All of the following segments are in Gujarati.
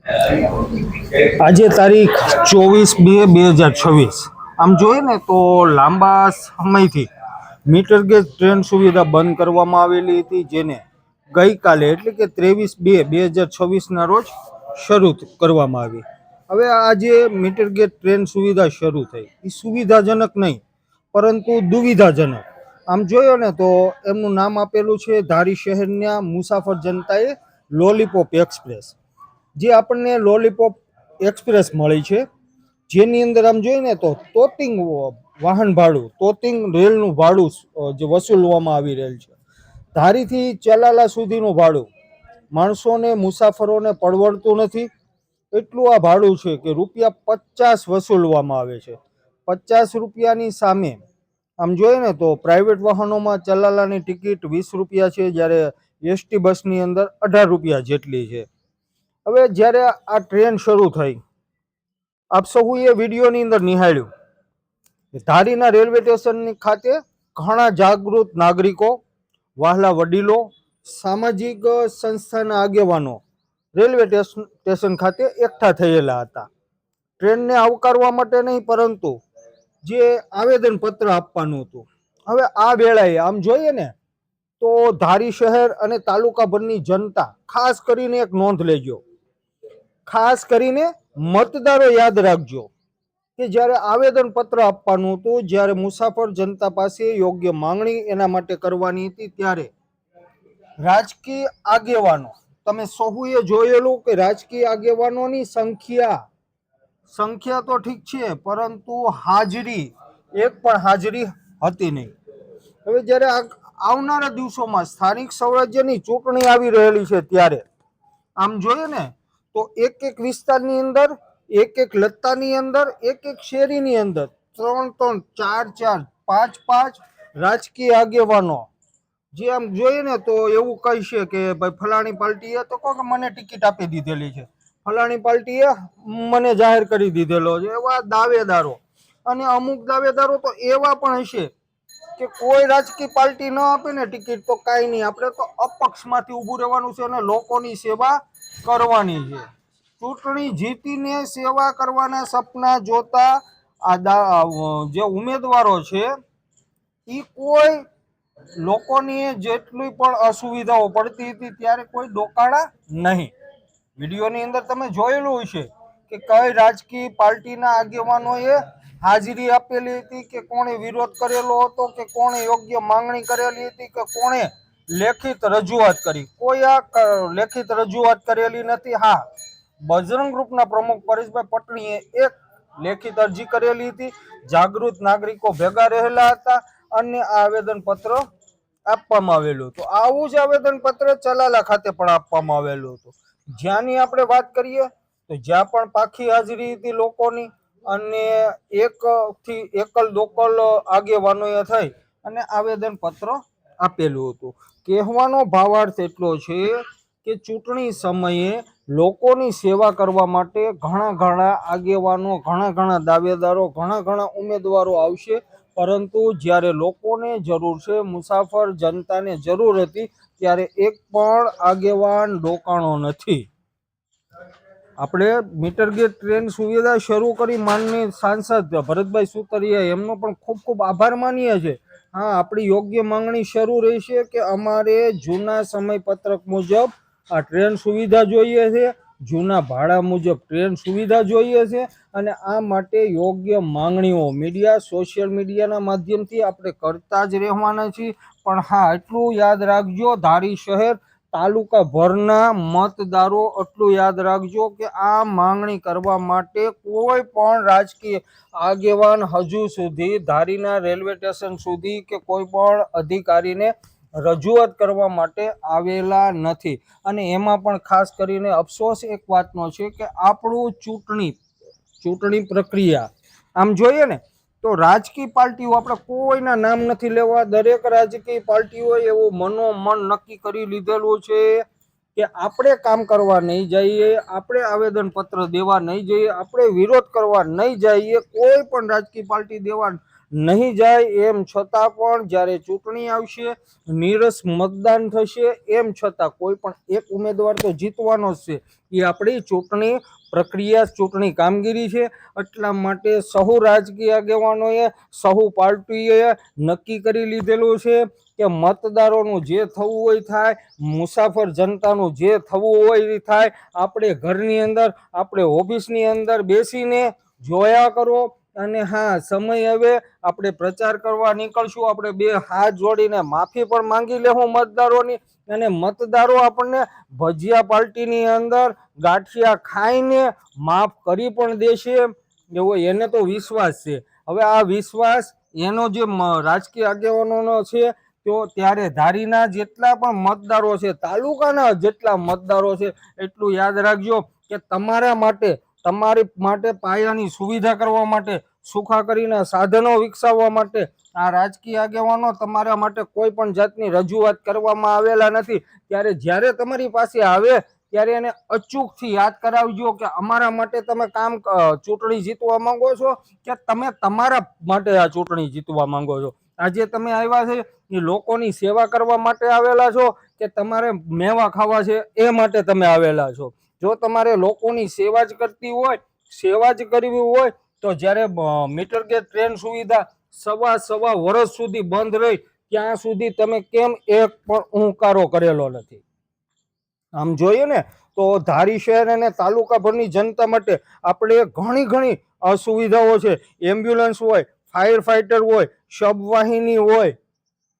આજે તારીખ 24/2/2026 આમ જોઈએ ને તો લાંબા સમયથી મીટર ગેજ ટ્રેન સુવિધા બંધ કરવામાં આવેલી હતી, જેને ગઈકાલે એટલે કે 23/2/2026ના રોજ શરૂ કરવામાં આવી. હવે આજે મીટર ગેજ ટ્રેન સુવિધા શરૂ થઈ, એ સુવિધાજનક નહીં પરંતુ દુવિધાજનક. આમ જોયો ને તો એમનું નામ આપેલું છે ધારી શહેરના મુસાફર જનતાએ લોલીપોપ એક્સપ્રેસ. જે આપણને લોલીપોપ એક્સપ્રેસ મળી છે, જેની અંદર આમ જોઈએ ને તો તોતિંગ વાહન ભાડું, તોતિંગ રેલનું ભાડું જે વસૂલવામાં આવી રહેલ છે. ધારીથી ચલાલા સુધીનું ભાડું માણસોને, મુસાફરોને પરવડતું નથી. એટલું આ ભાડું છે કે ₹50 વસૂલવામાં આવે છે. ₹50ની સામે આમ જોઈએ ને તો પ્રાઇવેટ વાહનોમાં ચલાલાની ટિકિટ ₹20 છે, જ્યારે એસટી બસની અંદર ₹18 જેટલી છે. હવે જ્યારે આ ટ્રેન શરૂ થઈ, આપ સૌએ વિડીયોની અંદર નિહાળ્યું, ધારીના રેલવે સ્ટેશનની ખાતે ઘણા જાગૃત નાગરિકો, વહાલા વડીલો, સામાજિક સંસ્થાના આગેવાનો રેલવે સ્ટેશન ખાતે એકઠા થયેલા હતા. ટ્રેનને આવકારવા માટે નહીં, પરંતુ જે આવેદનપત્ર આપવાનું હતું. હવે આ વેળાએ આમ જોઈએ ને તો ધારી શહેર અને તાલુકાભરની જનતા ખાસ કરીને એક નોંધ લેજો, ખાસ કરીને મતદારો યાદ રાખજો કે જ્યારે આવેદનપત્ર આપવાનું હતું, જ્યારે મુસાફર જનતા પાસે યોગ્ય માંગણી એના માટે કરવાની હતી, ત્યારે રાજકીય આગેવાનો, તમે સૌએ જોયેલું કે રાજકીય આગેવાનોની સંખ્યા તો ઠીક છે, પરંતુ હાજરી, એક પણ હાજરી હતી નહીં. હવે જ્યારે આવનારા દિવસોમાં સ્થાનિક સ્વરાજ્યની ચૂંટણી આવી રહેલી છે, ત્યારે આમ જોઈએ ને તો એક એક વિસ્તારની અંદર, એક એક લત્તાની અંદર, એક એક શેરીની અંદર 3-3, 4-4, 5-5 રાજકીય આગેવાનો જે આમ જોઈએ ને તો એવું કહીશે કે ભાઈ ફલાણી પાર્ટીએ તો કહો કે મને ટિકિટ આપી દીધેલી છે, ફલાણી પાર્ટીએ મને જાહેર કરી દીધેલો છે, એવા દાવેદારો. અને અમુક દાવેદારો તો એવા પણ હશે કે કોઈ રાજકીય પાર્ટી ન આપે ને ટિકિટ તો કાંઈ નહીં, આપણે તો અપક્ષમાંથી ઊભું રહેવાનું છે અને લોકોની સેવા કરવાની છે. ચૂંટણી જીતીને સેવા કરવાના સપના જોતા આ જે ઉમેદવારો છે, એ કોઈ લોકોની જેટલી પણ અસુવિધાઓ પડતી હતી ત્યારે કોઈ ડોકાણા નહીં. વિડીયોની અંદર તમે જોયેલું હશે કે કઈ રાજકીય પાર્ટીના આગેવાનોએ હાજરી આપેલી હતી, કે કોણે વિરોધ કરેલો હતો, કે કોણે યોગ્ય માંગણી કરેલી હતી, કે કોણે લેખિત રજૂઆત કરી. કોઈ આ લેખિત રજૂઆત કરેલી નથી. હા, બજરંગ ગ્રુપના પ્રમુખ પરેશભાઈ પટણીએ એક લેખિત અરજી કરેલી હતી, જાગૃત નાગરિકો ભેગા રહેલા હતા અને આ આવેદનપત્ર આપવામાં આવેલું હતું. આવું જ આવેદનપત્ર ચલાલા ખાતે પણ આપવામાં આવેલું હતું. જ્યાંની આપણે વાત કરીએ તો જ્યાં પણ પાખી હાજરી હતી લોકોની, અને એકલ દોકલ આગેવાનોએ થઈ અને આવેદનપત્ર આપેલું હતું. કહેવાનો ભાવાર્થ એટલો છે કે ચૂંટણી સમયે લોકોની સેવા કરવા માટે ઘણા આગેવાનો, ઘણા દાવેદારો, ઘણા ઉમેદવારો આવશે, પરંતુ જ્યારે લોકોને જરૂર છે, મુસાફર જનતાને જરૂર હતી, ત્યારે એક પણ આગેવાન ડોકાણો નથી. આપણે મીટર ગેજ ટ્રેન સુવિધા શરૂ કરી માનનીય સાંસદ ભરતભાઈ સુતરિયા, એમનો પણ ખૂબ આભાર માનીએ છીએ. હા, આપણી યોગ્ય માંગણી શરૂ રહેશે કે અમારે જૂના સમયપત્રક મુજબ આ ટ્રેન સુવિધા જોઈએ છે, જૂના ભાડા મુજબ ટ્રેન સુવિધા જોઈએ છે, અને આ માટે યોગ્ય માંગણીઓ મીડિયા, સોશિયલ મીડિયાના માધ્યમથી આપણે કરતા જ રહેવાના છીએ. પણ હા, એટલું યાદ રાખજો, ધારી શહેર તાલુકા ભરના મતદારો, એટલું યાદ રાખજો કે આ માંગણી કરવા માટે કોઈ પણ રાજકીય આગેવાન હજુ સુધી ધારીના રેલવે સ્ટેશન સુધી કે કોઈ પણ અધિકારીને રજૂઆત કરવા માટે આવેલા નથી. અને એમાં પણ ખાસ કરીને અફસોસ એક વાતનો છે કે આપણું ચૂંટણી પ્રક્રિયા આમ જોઈએ ને તો રાજકીય પાર્ટીઓ, આપણે કોઈના નામ નથી લેવા, દરેક રાજકીય પાર્ટીઓએ એવું મનોમન નક્કી કરી લીધેલું છે કે આપણે કામ કરવા નહીં જઈએ, આપણે આવેદનપત્ર દેવા નહીં જઈએ, આપણે વિરોધ કરવા નહીં જઈએ, કોઈ પણ રાજકીય પાર્ટી દેવા નહીં જાય એમ છતાં પણ જ્યારે ચૂંટણી આવશે, નીરસ મતદાન થશે, એમ છતાં કોઈ પણ એક ઉમેદવાર તો જીતવાનો જ છે. એ આપણી ચૂંટણી પ્રક્રિયા, ચૂંટણી કામગીરી છે. એટલા માટે સહુ રાજકીય આગેવાનોએ, સહુ પાર્ટીઓએ નક્કી કરી લીધેલું છે કે મતદારોનું જે થવું હોય થાય, મુસાફર જનતાનું જે થવું હોય એ થાય. આપણે ઘરની અંદર, આપણે ઓફિસની અંદર બેસીને જોયા કરો. અને હા, સમય હવે આપણે પ્રચાર કરવા નીકળશું, આપણે બે હાથ જોડીને માફી પણ માંગી લેવું મતદારોની. અને મતદારો આપણને ભજીયા પાર્ટીની અંદર ગાંઠિયા ખાઈને માફ કરી પણ દેશે, એવો એને તો વિશ્વાસ છે. હવે આ વિશ્વાસ એનો જે રાજકીય આગેવાનોનો છે, તો ત્યારે ધારીના જેટલા પણ મતદારો છે, તાલુકાના જેટલા મતદારો છે, એટલું યાદ રાખજો કે તમારા માટે, તમારી માટે પાયાની સુવિધા કરવા માટે, સુખાકારીના સાધનો વિકસાવવા માટે આ રાજકીય આગેવાનો તમારા માટે કોઈ પણ જાતની રજૂઆત કરવામાં આવેલા નથી. ત્યારે જ્યારે તમારી પાસે આવે ત્યારે એને અચૂકથી યાદ કરાવજો કે અમારા માટે તમે કામ, ચૂંટણી જીતવા માંગો છો કે તમે તમારા માટે આ ચૂંટણી જીતવા માંગો છો. આજે તમે આવ્યા છે એ લોકોની સેવા કરવા માટે આવેલા છો કે તમારે મેવા ખાવા છે એ માટે તમે આવેલા છો? જો તમારે લોકોની સેવા જ કરતી હોય, સેવા જ કરવી હોય, તો જ્યારે મીટર ગેજ ટ્રેન સુવિધા સવા વર્ષ સુધી બંધ રહી, ત્યાં સુધી તમે કેમ એક પણ ઉંકારો કરેલો નથી? આમ જોઈએ ને તો ધારી શહેર અને તાલુકાભરની જનતા માટે આપણે ઘણી અસુવિધાઓ છે. એમ્બ્યુલન્સ હોય, ફાયર ફાઈટર હોય, શબવાહિની હોય,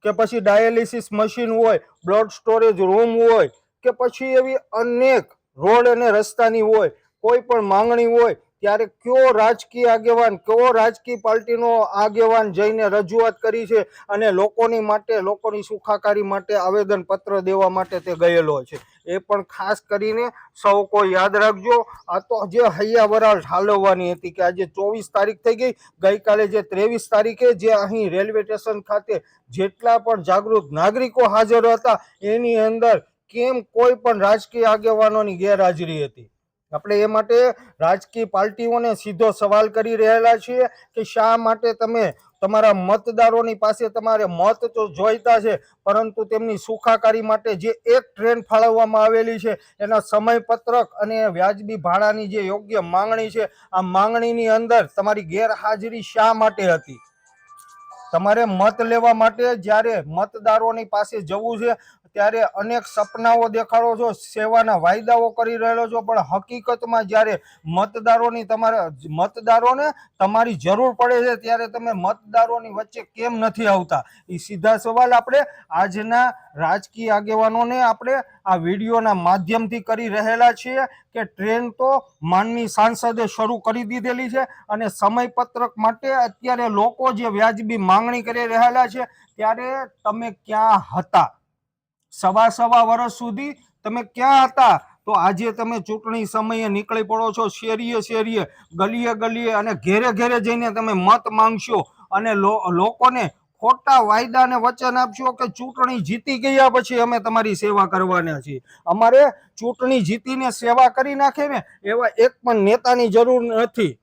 કે પછી ડાયાલિસિસ મશીન હોય, બ્લડ સ્ટોરેજ રૂમ હોય, કે પછી એવી અનેક રોડ અને રસ્તાની હોય, કોઈ પણ માંગણી હોય, ત્યારે કયો રાજકીય આગેવાન, કયો રાજકીય પાર્ટીનો આગેવાન જઈને રજૂઆત કરી છે અને લોકોની માટે, લોકોની સુખાકારી માટે આવેદન પત્ર દેવા માટે તે ગયેલો છે? એ પણ ખાસ કરીને સૌ કોઈ યાદ રાખજો. આ તો જે હૈયા વરાળ ઠાલવવાની હતી કે આજે 24 તારીખ થઈ ગઈ, ગઈકાલે જે 23 તારીખે જે અહીં રેલવે સ્ટેશન ખાતે જેટલા પણ જાગૃત નાગરિકો હાજર હતા, એની અંદર કેમ કોઈ પણ રાજકીય આગેવાનોની ગેરહાજરી હતી? આપણે એ માટે રાજકીય પાર્ટીઓને સીધો સવાલ કરી રહેલા છીએ કે શા માટે તમે તમારા મતદારોની પાસે તમારે મત તો જોઈતા છે, પરંતુ તેમની સુખાકારી માટે જે એક ટ્રેન ફાળવવામાં આવેલી છે, એના સમયપત્રક અને વ્યાજબી ભાડાની જે યોગ્ય માંગણી છે, આ માંગણીની અંદર તમારી ગેરહાજરી શા માટે હતી? તમારે મત લેવા માટે જ્યારે મતદારોની પાસે જવું છે, ત્યારે અનેક સપનાઓ દેખાડો છો, સેવાના વાયદાઓ કરી રહેલો છો, પણ હકીકતમાં જ્યારે મતદારોને તમારી જરૂર પડે છે, ત્યારે તમે મતદારોની વચ્ચે કેમ નથી આવતા? એ સીધા સવાલ આપણે આજના રાજકીય આગેવાનોને આપણે આ વિડીયોના માધ્યમથી કરી રહેલા છીએ કે ટ્રેન તો માનની સાંસદે શરૂ કરી દીધેલી છે અને સમયપત્રક માટે અત્યારે લોકો જે વ્યાજબી માંગણી કરી રહેલા છે, ત્યારે તમે ક્યાં હતા? સવા વર્ષ સુધી તમે ક્યાં હતા? તો આજે તમે ચૂંટણી સમયે નીકળી પડો છો, શેરીએ, ગલીએ અને ઘેરે જઈને તમે મત માંગશો અને લોકોને ખોટા વાયદા અને વચન આપશો કે ચૂંટણી જીતી ગયા પછી અમે તમારી સેવા કરવાના છીએ. અમારે ચૂંટણી જીતીને સેવા કરી નાખે ને એવા એક પણ નેતાની જરૂર નથી.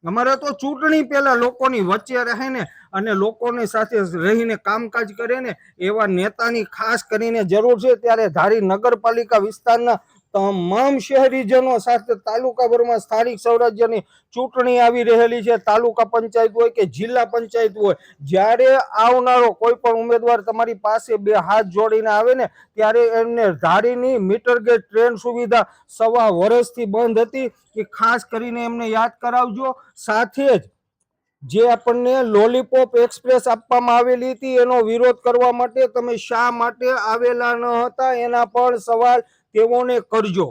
અમારે તો ચૂંટણી પહેલા લોકોની વચ્ચે રહે ને અને લોકોની સાથે રહીને કામકાજ કરે ને એવા નેતાની ખાસ કરીને જરૂર છે. ત્યારે ધારી નગરપાલિકા વિસ્તારના તમામ શહેરીજનો સાથે તાલુકાભરમાં સ્થાનિક સ્વરાજ્યની ચૂંટણી આવી રહેલી છે. તાલુકા પંચાયત હોય કે જિલ્લા પંચાયત હોય, જ્યારે આવનારો કોઈ પણ ઉમેદવાર તમારી પાસે બે હાથ જોડીને આવે ને, ત્યારે એમને ધારીની મીટર ગેજ ટ્રેન સુવિધા સવા વર્ષથી બંધ હતી, કે ખાસ કરીને એમને યાદ કરાવજો. સાથે જ જે આપણને લોલીપોપ એક્સપ્રેસ આપવામાં આવેલી હતી, એનો વિરોધ કરવા માટે તમે શા માટે આવેલા ન હતા, એના પણ સવાલ તેઓને કરજો.